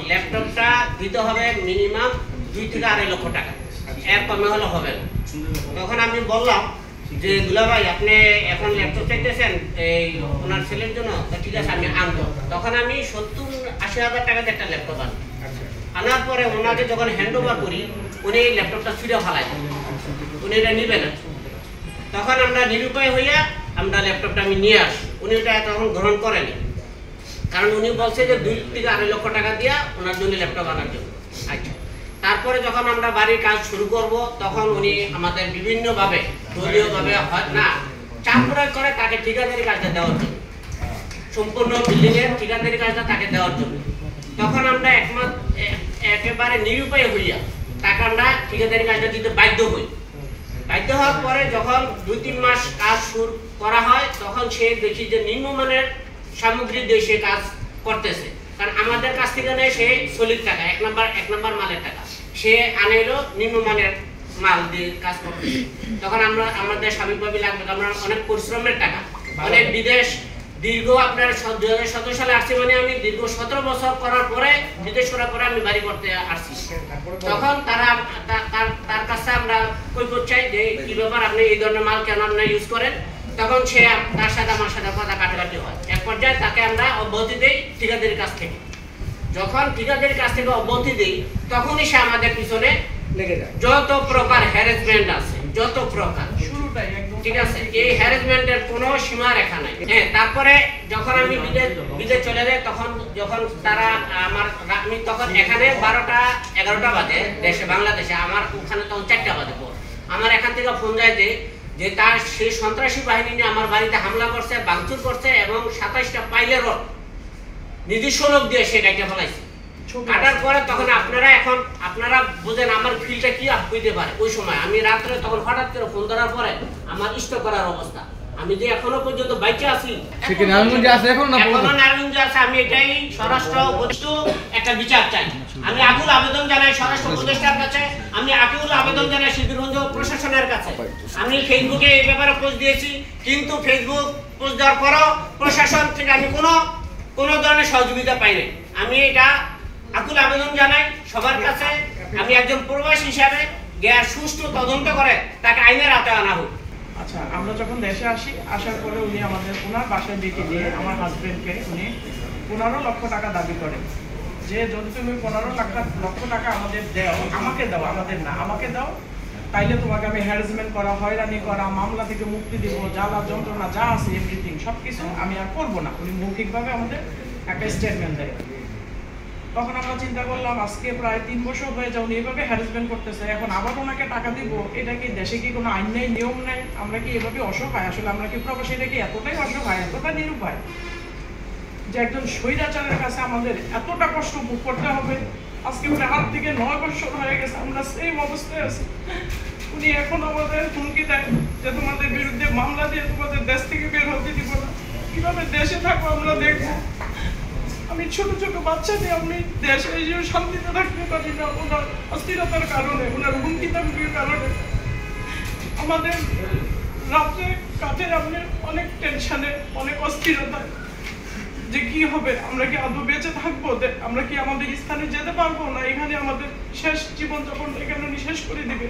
ল্যাপটপটা দিতে হবে মিনিমাম 2 থেকে 2.5 লক্ষ টাকা, এর কমে হলে হবে না। তখন আমি বললাম যে দুলা ভাই আপনি এখন ল্যাপটপ চাইতেছেন এই ওনার ছেলের জন্য, তো ঠিক আছে আমি আনবো। তখন আমি 70-80 হাজার টাকাতে একটা ল্যাপটপ আনি। আনার পরে ওনাকে যখন হ্যান্ড ওভার করি উনি এই ল্যাপটপটা ছুঁড়ে ফেলায়, উনি এটা নিবে না। তখন আমরা নিরুপায় হইয়া আমরা ল্যাপটপটা আমি নিয়ে আসি, উনি এটা তখন গ্রহণ করেনি, কারণ উনি বলছে যে 2 থেকে 2.5 লক্ষ টাকা দিয়া ওনার জন্য ল্যাপটপ আনার জন্য। আচ্ছা, তারপরে যখন আমরা বাড়ির কাজ শুরু করব তখন উনি আমাদের বিভিন্নভাবে দলীয়ভাবে হয় না চাপ প্রয়োগ করে তাকে ঠিকাদারি কাজটা দেওয়ার জন্য, সম্পূর্ণ বিল্ডিংয়ের ঠিকাদারি কাজটা তাকে দেওয়ার জন্য। তখন আমরা একেবারে নিরুপায় হইয়া তাকে আমরা ঠিকাদারি কাজটা দিতে বাধ্য হই। বাধ্য হওয়ার পরে যখন 2-3 মাস কাজ শুরু করা হয় তখন সে দেখি যে নিম্নমানের সামগ্রী দিয়ে সে কাজ করতেছে, কারণ আমাদের কাছ থেকে নেয় সে সলিড টাকা, এক নাম্বার মালের টাকা, সে আনাইলো নিম্নমানের মাল দিয়ে কাজ করতেছে। তখন আমরা আমাদের স্বাভাবিকভাবে লাগবে, আমরা অনেক পরিশ্রমের টাকা, অনেক বিদেশ দীর্ঘ আপনার 2017 সালে আসছি, মানে আমি দীর্ঘ 17 বছর করার পরে বিদেশ করার পরে আমি বাড়ি করতে আসছি। তখন তার কাছে আমরা কৈফিয়ত চাই যে কি ব্যাপার আপনি এই ধরনের মাল কেন আপনি ইউজ করেন। তখন সে তার সাথে আমার সাথে কথা কাটাকাটি হয়, এক পর্যায়ে তাকে আমরা অব্যাহতি দেই ঠিকাদারির কাছ থেকে। যখন ঠিকাদারির কাছ থেকে অব্যাহতি দেই তখনই সে আমাদের পিছনে লেগে যায়। যত প্রকার হ্যারাসমেন্ট আছে, যত প্রকার, ঠিক আছে, এই হ্যারাসমেন্টের কোনো সীমা রেখা নাই। হ্যাঁ, তারপরে যখন আমি বিদেশ চলে যাই তখন যখন তারা আমি তখন এখানে 12টা-11টা বাজে দেশে, বাংলাদেশে, আমার ওখানে তখন 4টা বাজে। আমার এখান থেকে ফোন যায় যে তার সেই সন্ত্রাসী বাহিনী নিয়ে আমার বাড়িতে হামলা করছে, ভাঙচুর করছে এবং 27টা পাইলের রড নিজস্ব লোক দিয়ে সে কাটিয়ে ফেলাইছে। কাটার পরে তখন আপনারা বুঝেন আমার ফিলটা কি হইতে পারে। ওই সময় আমি রাত্রে তখন হঠাৎ করে ফোন ধরার পরে আমার স্টক করার অবস্থা, আমি যে এখনো পর্যন্ত বাইচে আছি, নারায়ণগঞ্জে আছে, আমি এটাই স্বরাষ্ট্র উপদেষ্টা একটা বিচার চাই। আমি আকুল আবেদন জানাই স্বরাষ্ট্র উপদেষ্টার কাছে, আমি আকুল আবেদন জানাই শিবিরগঞ্জ প্রশাসনের কাছে। আমি ফেসবুকে এই ব্যাপারে পোস্ট দিয়েছি, কিন্তু ফেসবুক পোস্ট দেওয়ার পরও প্রশাসন থেকে আমি কোনো ধরনের সহযোগিতা পাই নাই। আমি এটা আকুল আবেদন জানাই সবার কাছে, আমি একজন প্রবাসী হিসাবে গ্যাস সুষ্ঠু তদন্ত করে তাকে আইনের আওতায় আনা হোক। আচ্ছা, আমরা যখন দেশে আসার পরে উনি ওনার বাসায় ডেকে দিয়ে আমার হাজবেন্ডকে উনি 15 লক্ষ টাকা দাবি করেন যে যদি তুমি 15 লক্ষ টাকা আমাকে দাও, আমাকে দাও, তাইলে তোমাকে আমি হ্যারাসমেন্ট করা, হয়রানি করা, মামলা থেকে মুক্তি দিব, জ্বালা যন্ত্রণা যা আছে এভরিথিং সবকিছু আমি আর করবো না। উনি মৌখিকভাবে আমাদের একটা স্টেটমেন্ট দেয়। তখন আমরা চিন্তা করলাম আজকে প্রায় 3 বছর হয়ে যায় উনি এভাবে হ্যারাসমেন্ট করতেছে, এখন আবার ওনাকে টাকা দিব, এটা কি দেশে কি কোনো আইন নেই, নিয়ম নেই? আমরা কি এভাবে অসহায়? আসলে আমরা কি প্রবাসীরা কি এতটাই অসহায়, এতটা নিরুপায় যে একজন স্বৈরাচারের কাছে আমাদের এতটা কষ্ট ভোগ করতে হবে? আজকে প্রায় 8 থেকে 9 বছর হয়ে গেছে আমরা সেম অবস্থায় আছি। উনি এখন আমাদের হুমকি দেয় যে তোমাদের বিরুদ্ধে মামলা দিয়ে তোমাদের দেশ থেকে বের হতে দিব না। কিভাবে দেশে থাকবো আমরা দেখবো? আমি ছোট বাচ্চা নিয়ে আমি দেশে এসেও শান্তিতে থাকতে পারি না ওনার অস্থিরতার কারণে, ওনার হুমকি ধামকির কারণে। আমাদের রাত্রে কাজে আপনি অনেক টেনশনে, অনেক অস্থিরতায় যে কি হবে, আমরা কি আদৌ বেঁচে থাকবো, আমরা কি আমাদের স্থানে যেতে পারবো না, এখানে আমাদের শেষ জীবনযাপন এখানে উনি শেষ করে দিবে।